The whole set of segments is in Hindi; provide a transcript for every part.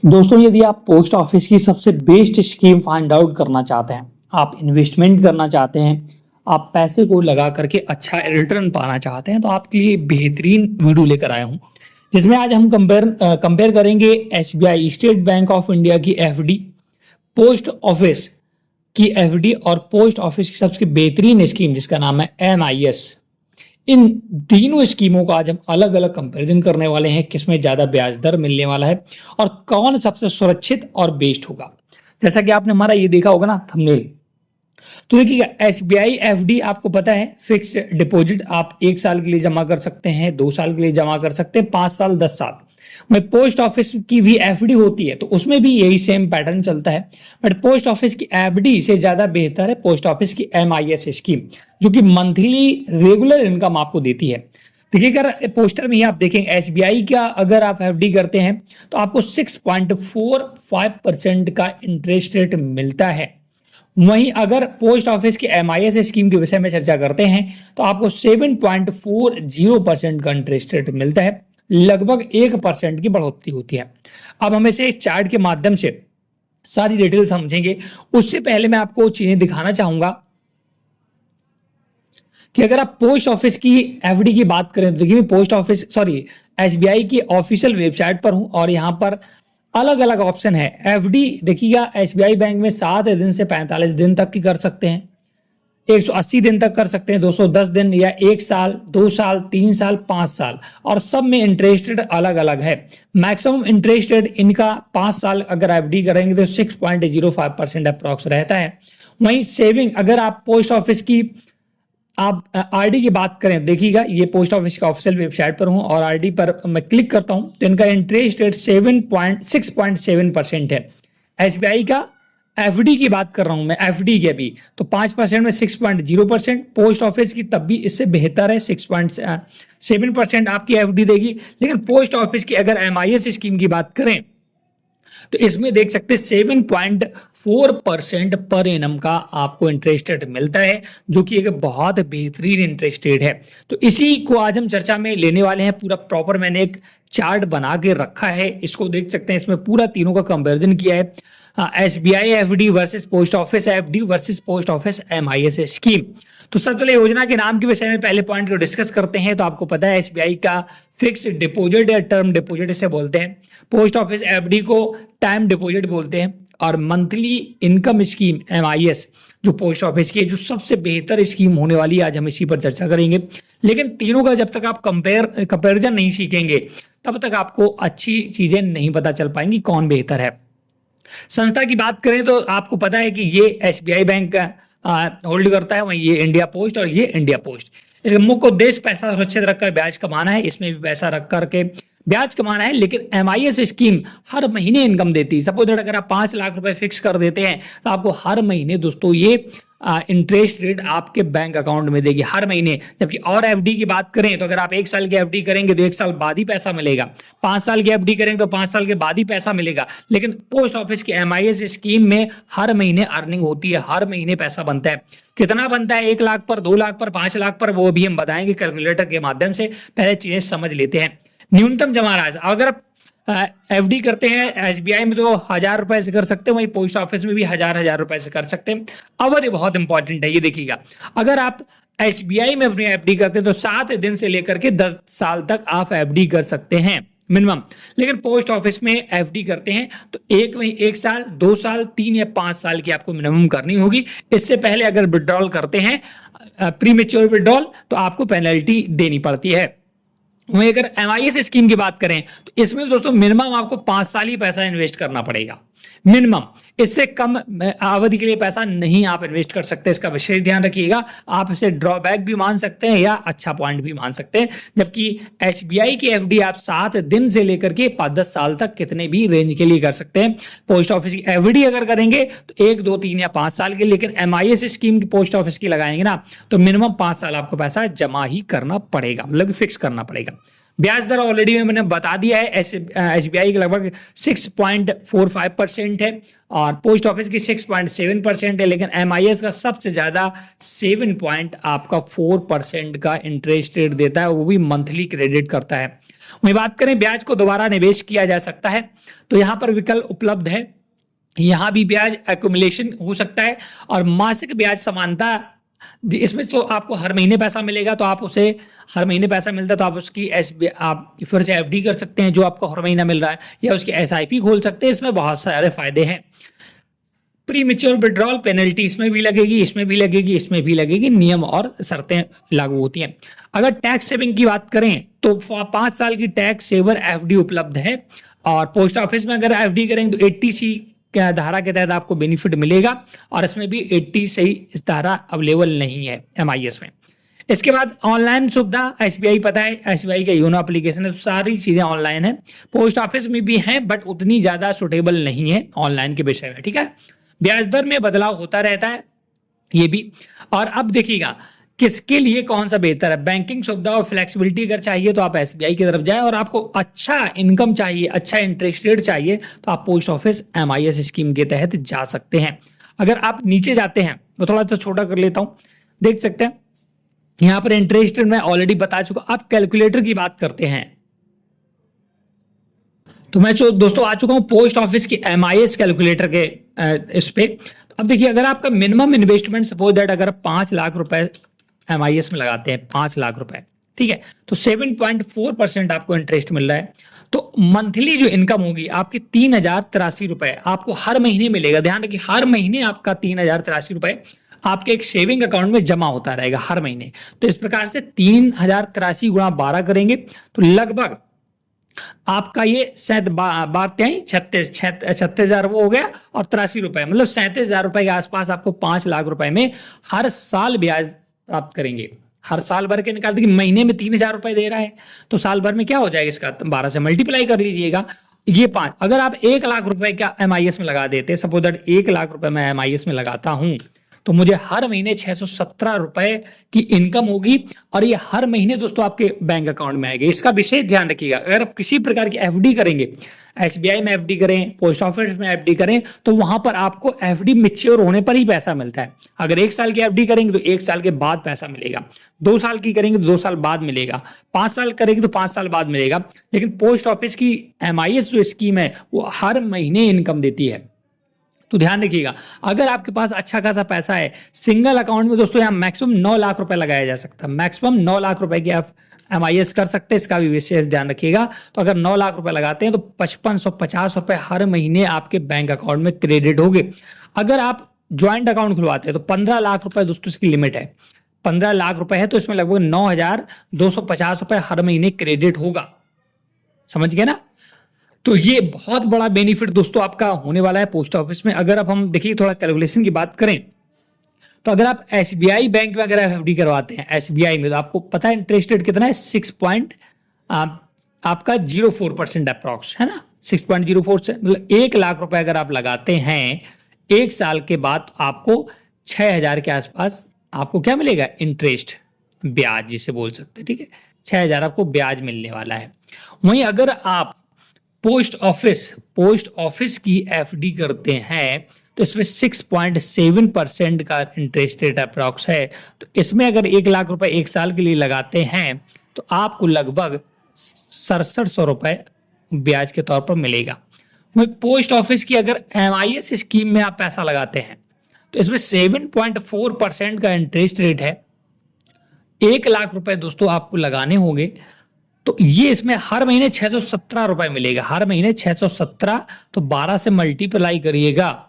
दोस्तों, यदि आप पोस्ट ऑफिस की सबसे बेस्ट स्कीम फाइंड आउट करना चाहते हैं, आप इन्वेस्टमेंट करना चाहते हैं, आप पैसे को लगा करके अच्छा रिटर्न पाना चाहते हैं, तो आपके लिए बेहतरीन वीडियो लेकर आया हूं, जिसमें आज हम कंपेयर करेंगे SBI state bank of India की एफडी, पोस्ट ऑफिस की एफडी और पोस्ट ऑफिस की सबसे बेहतरीन स्कीम जिसका नाम है एमआईएस। इन तीनों स्कीमों का आज हम अलग अलग कंपैरिजन करने वाले हैं, किसमें ज्यादा ब्याज दर मिलने वाला है और कौन सबसे सुरक्षित और बेस्ट होगा। जैसा कि आपने हमारा ये देखा होगा ना थंबनेल, तो देखिएगा एसबीआई एफडी आपको पता है फिक्स्ड डिपॉजिट आप 1 साल के लिए जमा कर सकते हैं, 2 साल के लिए जमा कर सकते हैं, 5 साल, 10 साल में। पोस्ट ऑफिस की भी एफडी होती है तो उसमें भी यही सेम पैटर्न चलता है, बट पोस्ट ऑफिस की एफडी से ज्यादा बेहतर है पोस्ट ऑफिस की एमआईएस स्कीम, जो कि मंथली रेगुलर इनकम आपको देती है। देखिए, अगर पोस्टर में ही आप देखेंगे एसबीआई का अगर आप एफडी करते हैं तो आपको 6.45% का इंटरेस्ट रेट मिलता है। वहीं अगर पोस्ट ऑफिस की एमआईएस स्कीम के विषय में चर्चा करते हैं तो आपको 7.40% का इंटरेस्ट रेट मिलता है, लगभग 1% की बढ़ोतरी होती है। अब हम इसे चार्ट के माध्यम से सारी डिटेल समझेंगे। उससे पहले मैं आपको चीजें दिखाना चाहूंगा कि अगर आप पोस्ट ऑफिस की एफडी की बात करें तो देखिए, पोस्ट ऑफिस एसबीआई की ऑफिशियल वेबसाइट पर हूं और यहां पर अलग अलग ऑप्शन है। एफडी देखिएगा, एसबीआई बैंक में 7 दिन से 45 दिन तक की कर सकते हैं, 180 दिन तक कर सकते हैं, 210 दिन या 1 साल, 2 साल, 3 साल, 5 साल, और सब में इंटरेस्ट रेट अलग अलग है। मैक्सिमम इंटरेस्ट रेट इनका 5 साल अगर एफडी करेंगे तो 6.05% अप्रॉक्स रहता है। वहीं सेविंग अगर आप पोस्ट ऑफिस की आप आरडी की बात करें, देखिएगा ये पोस्ट ऑफिस का ऑफिशियल वेबसाइट पर हूं और आरडी पर मैं क्लिक करता हूं तो इनका इंटरेस्ट रेट 6.7% है। एसबीआई का एफडी की बात कर रहा हूं मैं, एफडी के भी तो 5% में 6.0%, पोस्ट ऑफिस की तब भी इससे बेहतर है, 6.7% आपकी एफडी देगी। लेकिन पोस्ट ऑफिस की अगर एमआईएस स्कीम की बात करें तो इसमें देख सकते हैं 7.4% पर एनम का आपको इंटरेस्ट रेट मिलता है, जो कि एक बहुत बेहतरीन इंटरेस्ट रेट है। तो इसी को आज हम चर्चा में लेने वाले हैं। पूरा प्रॉपर मैंने एक चार्ट बना के रखा है, इसको देख सकते हैं। इसमें पूरा तीनों का कंपैरिजन किया है, SBI FD versus post office FD versus post office MIS scheme. तो सबसे पहले योजना के नाम के विषय में पहले पॉइंट को डिस्कस करते हैं। तो आपको पता है एसबीआई का फिक्स डिपॉजिट या टर्म डिपॉजिट इसे बोलते हैं, पोस्ट ऑफिस एफडी को टाइम डिपॉजिट बोलते हैं, और मंथली इनकम स्कीम एमआईएस जो पोस्ट ऑफिस की जो सबसे बेहतर स्कीम होने वाली है, आज हम इसी पर चर्चा करेंगे। लेकिन तीनों का जब तक आप कंपेरिजन नहीं सीखेंगे तब तक आपको अच्छी चीजें नहीं पता चल पाएंगी कौन बेहतर है। संस्था की बात करें तो आपको पता है कि ये एसबीआई बैंक होल्ड करता है, वहीं ये इंडिया पोस्ट और ये इंडिया पोस्ट। इसका मुख्य उद्देश्य पैसा सुरक्षित रखकर ब्याज कमाना है, इसमें भी पैसा रख करके ब्याज कमाना है। लेकिन एमआईएस स्कीम हर महीने इनकम देती है। सपोज अगर आप 5 लाख रुपए फिक्स कर देते हैं तो आपको हर महीने दोस्तों ये इंटरेस्ट रेट आपके बैंक अकाउंट में देगी हर महीने। जबकि और एफडी की बात करें तो अगर आप 1 साल की एफडी करेंगे तो 1 साल बाद ही पैसा मिलेगा, 5 साल की एफडी करेंगे तो 5 साल के बाद ही पैसा मिलेगा। लेकिन पोस्ट ऑफिस की एमआईएस स्कीम में हर महीने अर्निंग होती है, हर महीने पैसा बनता है। कितना बनता है, 1 लाख पर, 2 लाख पर, 5 लाख पर, वो भी हम बताएंगे कैलकुलेटर के माध्यम से। पहले चीजें समझ लेते हैं। न्यूनतम जमा राशि अगर एफडी करते हैं एसबीआई में तो 1000 रुपए से कर सकते हैं, वहीं पोस्ट ऑफिस में भी 1000 रुपए से कर सकते हैं। अवधि बहुत इंपॉर्टेंट है, ये देखिएगा। अगर आप एसबीआई में अपनी एफडी करते हैं तो 7 दिन से लेकर के 10 साल तक आप एफडी कर सकते हैं मिनिमम। लेकिन पोस्ट ऑफिस में एफडी करते हैं तो 1 साल, 2 साल, 3 या 5 साल की आपको मिनिमम करनी होगी। इससे पहले अगर विड्रॉल करते हैं प्रीमेच्योर विड्रॉल तो आपको पेनल्टी देनी पड़ती है। वहीं अगर एमआईएस स्कीम की बात करें तो इसमें दोस्तों मिनिमम आपको 5 साल ही पैसा इन्वेस्ट करना पड़ेगा, मिनिमम। इससे कम अवधि के लिए पैसा नहीं आप इन्वेस्ट कर सकते, इसका विशेष ध्यान रखिएगा। आप इसे ड्रॉबैक भी मान सकते हैं या अच्छा पॉइंट भी मान सकते हैं। जबकि एसबीआई की एफडी आप 7 दिन से लेकर के 10 साल तक कितने भी रेंज के लिए कर सकते हैं। पोस्ट ऑफिस की एफडी अगर करेंगे तो 1, 2, 3 या 5 साल के। लेकिन एमआईएस स्कीम की पोस्ट ऑफिस की लगाएंगे ना तो मिनिमम 5 साल आपको पैसा जमा ही करना पड़ेगा, मतलब फिक्स करना पड़ेगा। ब्याज दर ऑलरेडी मैंने बता दिया है, एसबीआई के लगभग 6.45% है और पोस्ट ऑफिस की 6.7% है। लेकिन एमआईएस का सबसे ज्यादा 7 आपका 4% का इंटरेस्ट रेट देता है, वो भी मंथली क्रेडिट करता है। वही बात करें ब्याज को दोबारा निवेश किया जा सकता है, तो यहाँ पर विकल्प उपलब्ध है। यहाँ भी ब्याज एक्युमुलेशन हो सकता है और मासिक ब्याज समानता, इसमें तो आपको हर महीने पैसा मिलेगा, तो आप उसे हर महीने पैसा मिलता है तो आप उसकी आप फिर से एफडी कर सकते हैं जो आपको हर महीना मिल रहा है, या उसकी एसआईपी खोल सकते हैं। इसमें बहुत सारे फायदे हैं। प्री मेच्योर विड्रॉल पेनल्टी इसमें भी लगेगी, इसमें भी लगेगी, इसमें भी लगेगी, नियम और शर्तें लागू होती हैं। अगर टैक्स सेविंग की बात करें तो 5 साल की टैक्स सेवर एफडी उपलब्ध है, और पोस्ट ऑफिस में अगर एफडी करेंगे तो 80C क्या धारा के तहत आपको बेनिफिट मिलेगा, और इसमें भी 80 सही इस धारा अवेलेबल नहीं है एमआईएस में। इसके बाद ऑनलाइन सुविधा, एसबीआई पता है एसबीआई का योनो एप्लीकेशन है, तो सारी चीजें ऑनलाइन है। पोस्ट ऑफिस में भी है बट उतनी ज्यादा सुटेबल नहीं है ऑनलाइन के विषय में, ठीक है। ब्याज दर में बदलाव होता रहता है ये भी। और अब देखिएगा किसके लिए कौन सा बेहतर है। बैंकिंग सुविधा और फ्लेक्सिबिलिटी अगर चाहिए तो आप एसबीआई की तरफ जाएं, और आपको अच्छा इनकम चाहिए, अच्छा इंटरेस्ट रेट चाहिए तो आप पोस्ट ऑफिस एमआईएस स्कीम के तहत जा सकते हैं। अगर आप नीचे जाते हैं, मैं थोड़ा सा छोटा कर लेता हूं, देख सकते हैं यहां पर इंटरेस्ट रेट मैं ऑलरेडी बता चुका। अब कैलकुलेटर की बात करते हैं, तो मैं दोस्तों आ चुका हूं पोस्ट ऑफिस की एमआईएस कैलकुलेटर के इस पे। अब देखिए अगर आपका मिनिमम इन्वेस्टमेंट सपोज दैट अगर 5 लाख रुपए एमआईएस में लगाते हैं, 5 लाख रुपए, ठीक है, तो 7.4% आपको इंटरेस्ट मिल रहा है। तो मंथली जो इनकम होगी आपकी 3083 रुपए आपको हर महीने मिलेगा। ध्यान रखिए हर महीने आपका 3083 रुपए आपके एक सेविंग अकाउंट में जमा होता रहेगा हर महीने। तो इस प्रकार से 3083 गुणा 12 करेंगे तो लगभग आपका ये शायद 36,000 वो हो गया, और 83 रुपए मतलब 37,000 रुपए के आसपास आपको 5 लाख रुपए में हर साल ब्याज प्राप्त करेंगे। हर साल भर के निकालते कि महीने में 3,000 रुपए दे रहा है तो साल भर में क्या हो जाएगा इसका 12 से मल्टीप्लाई कर लीजिएगा। ये 5, अगर आप 1 लाख रुपए का एमआईएस में लगा देते, सपोज दैट 1 लाख रुपए मैं एमआईएस में लगाता हूं, तो मुझे हर महीने 617 रुपए की इनकम होगी, और ये हर महीने दोस्तों आपके बैंक अकाउंट में आएगी। इसका विशेष ध्यान रखिएगा, अगर आप किसी प्रकार की एफडी करेंगे, एसबीआई में एफडी करें, पोस्ट ऑफिस में एफडी करें, तो वहां पर आपको एफडी मैच्योर होने पर ही पैसा मिलता है। अगर 1 साल की एफडी करेंगे तो 1 साल के बाद पैसा मिलेगा, 2 साल की करेंगे तो 2 साल बाद मिलेगा, 5 साल करेंगे तो 5 साल बाद मिलेगा। लेकिन पोस्ट ऑफिस की एमआईएस जो स्कीम है वो हर महीने इनकम देती है। तो ध्यान रखिएगा अगर आपके पास अच्छा खासा पैसा है, सिंगल अकाउंट में दोस्तों यहाँ मैक्सिमम 9 लाख रुपए लगाया जा सकता है, मैक्सिमम 9 लाख रुपए की आप एमआईएस कर सकते हैं। इसका भी विशेष ध्यान रखिएगा। तो अगर 9 लाख रुपए लगाते हैं तो 5550 रुपए हर महीने आपके बैंक अकाउंट में क्रेडिट होंगे। अगर आप ज्वाइंट अकाउंट खुलवाते हैं तो 15 लाख रुपए दोस्तों इसकी लिमिट है, 15 लाख रुपए है तो इसमें लगभग 9,250 रुपए हर महीने क्रेडिट होगा। समझ गए ना। तो ये बहुत बड़ा बेनिफिट दोस्तों आपका होने वाला है पोस्ट ऑफिस में। अगर अब हम देखिए थोड़ा कैलकुलेशन की बात करें, तो अगर आप एसबीआई बैंक में अगर एफडी करवाते हैं एसबीआई में, तो आपको पता है इंटरेस्ट रेट कितना है, 6.04% अप्रॉक्स है ना, 6.04 से मतलब 1 लाख रुपए अगर आप लगाते हैं 1 साल के बाद आपको 6,000 के आसपास आपको क्या मिलेगा, इंटरेस्ट, ब्याज जिसे बोल सकते हैं, ठीक है, 6,000 आपको ब्याज मिलने वाला है। वहीं अगर आप पोस्ट ऑफिस की एफडी करते हैं तो इसमें 6.7% का इंटरेस्ट रेट अप्रॉक्स है। तो इसमें अगर 1 लाख रुपए 1 साल के लिए लगाते हैं तो आपको लगभग 6700 रुपए ब्याज के तौर पर मिलेगा। वहीं पोस्ट ऑफिस की अगर एमआईएस स्कीम में आप पैसा लगाते हैं तो इसमें 7.4% का इंटरेस्ट रेट है। 1 लाख रुपए दोस्तों आपको लगाने होंगे तो ये इसमें हर महीने 617 रुपए मिलेगा, हर महीने 617, तो 12 से मल्टीप्लाई करिएगा,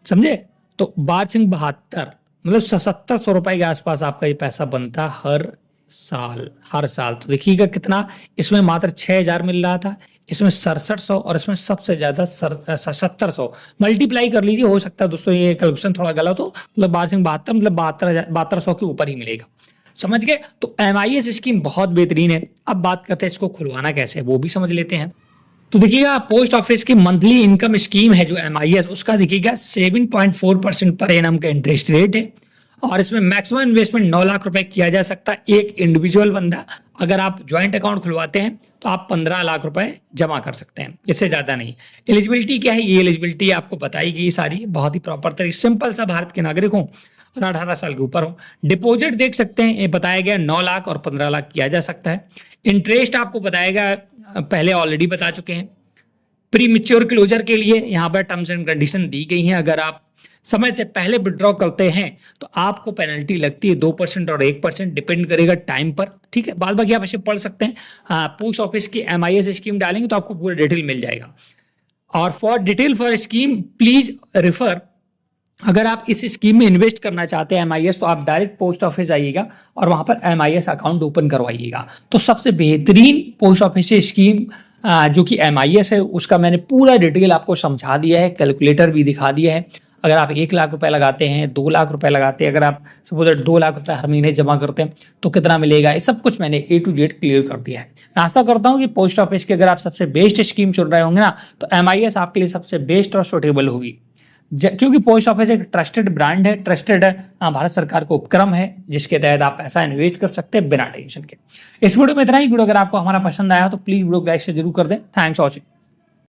समझे, तो 12×72 मतलब 7700 रुपए के आसपास आपका ये पैसा बनता हर साल। तो देखिएगा कितना, इसमें मात्र 6,000 मिल रहा था, इसमें 6700, और इसमें सबसे ज्यादा 7700। मल्टीप्लाई कर लीजिए, हो सकता है दोस्तों ये कैलकुलेशन थोड़ा गलत हो, मतलब 12×72 मतलब 7200 के ऊपर ही मिलेगा। समझ गए। तो एमआईएस स्कीम बहुत बेहतरीन है। अब बात करते हैं इसको खुलवाना कैसे है, वो भी समझ लेते हैं। तो देखिएगा पोस्ट ऑफिस की मंथली इनकम स्कीम है जो एमआईएस, उसका देखिएगा 7.4% पर एनम का इंटरेस्ट रेट है, और इसमें मैक्सिमम इन्वेस्टमेंट 9 लाख रुपए किया जा सकता है एक इंडिविजुअल बंदा। अगर आप ज्वाइंट अकाउंट खुलवाते हैं तो आप 15 लाख रुपए जमा कर सकते हैं, इससे ज्यादा नहीं। एलिजिबिलिटी क्या है, ये एलिजिबिलिटी आपको बताई गई सारी बहुत ही प्रॉपर तरीके, सिंपल सा, भारत के नागरिक हो और 18 साल के ऊपर हो। डिपॉजिट देख सकते हैं, ये बताया गया 9 लाख और 15 लाख किया जा सकता है। इंटरेस्ट आपको बताएगा, पहले ऑलरेडी बता चुके हैं। प्री मेच्योर क्लोजर के लिए यहाँ पर टर्म्स एंड कंडीशन दी गई हैं। अगर आप समय से पहले विड्रॉ करते हैं तो आपको पेनल्टी लगती है 2% और 1%, डिपेंड करेगा टाइम पर, ठीक है। बाद बाकी आप इसे पढ़ सकते हैं। पोस्ट ऑफिस की MIS स्कीम डालेंगे तो आपको पूरा डिटेल मिल जाएगा। और for detail for scheme please refer. अगर आप इस स्कीम में इन्वेस्ट करना चाहते हैं MIS, तो आप डायरेक्ट पोस्ट ऑफिस आइएगा और वहां पर MIS अकाउंट ओपन करवाइएगा। तो सबसे बेहतरीन पोस्ट ऑफिस से स्कीम जो कि MIS है, उसका मैंने पूरा डिटेल आपको समझा दिया है, कैलकुलेटर भी दिखा दिया है। अगर आप 1 लाख रुपए लगाते हैं, 2 लाख रुपए लगाते हैं, अगर आप सपोज 2 लाख रुपए हर महीने जमा करते हैं तो कितना मिलेगा, ये सब कुछ मैंने A to Z क्लियर कर दिया है। मैं आशा करता हूँ कि पोस्ट ऑफिस की अगर आप सबसे बेस्ट स्कीम चुन रहे होंगे ना, तो MIS आपके लिए सबसे बेस्ट और सुटेबल होगी। क्योंकि पोस्ट ऑफिस एक ट्रस्टेड ब्रांड है, ट्रस्टेड भारत सरकार का उपक्रम है, जिसके तहत आप पैसा इन्वेस्ट कर सकते हैं बिना टेंशन के। इस वीडियो में इतना ही। वीडियो अगर आपको हमारा पसंद आया तो प्लीज वीडियो को लाइक से जरूर कर दें। Thanks for watching.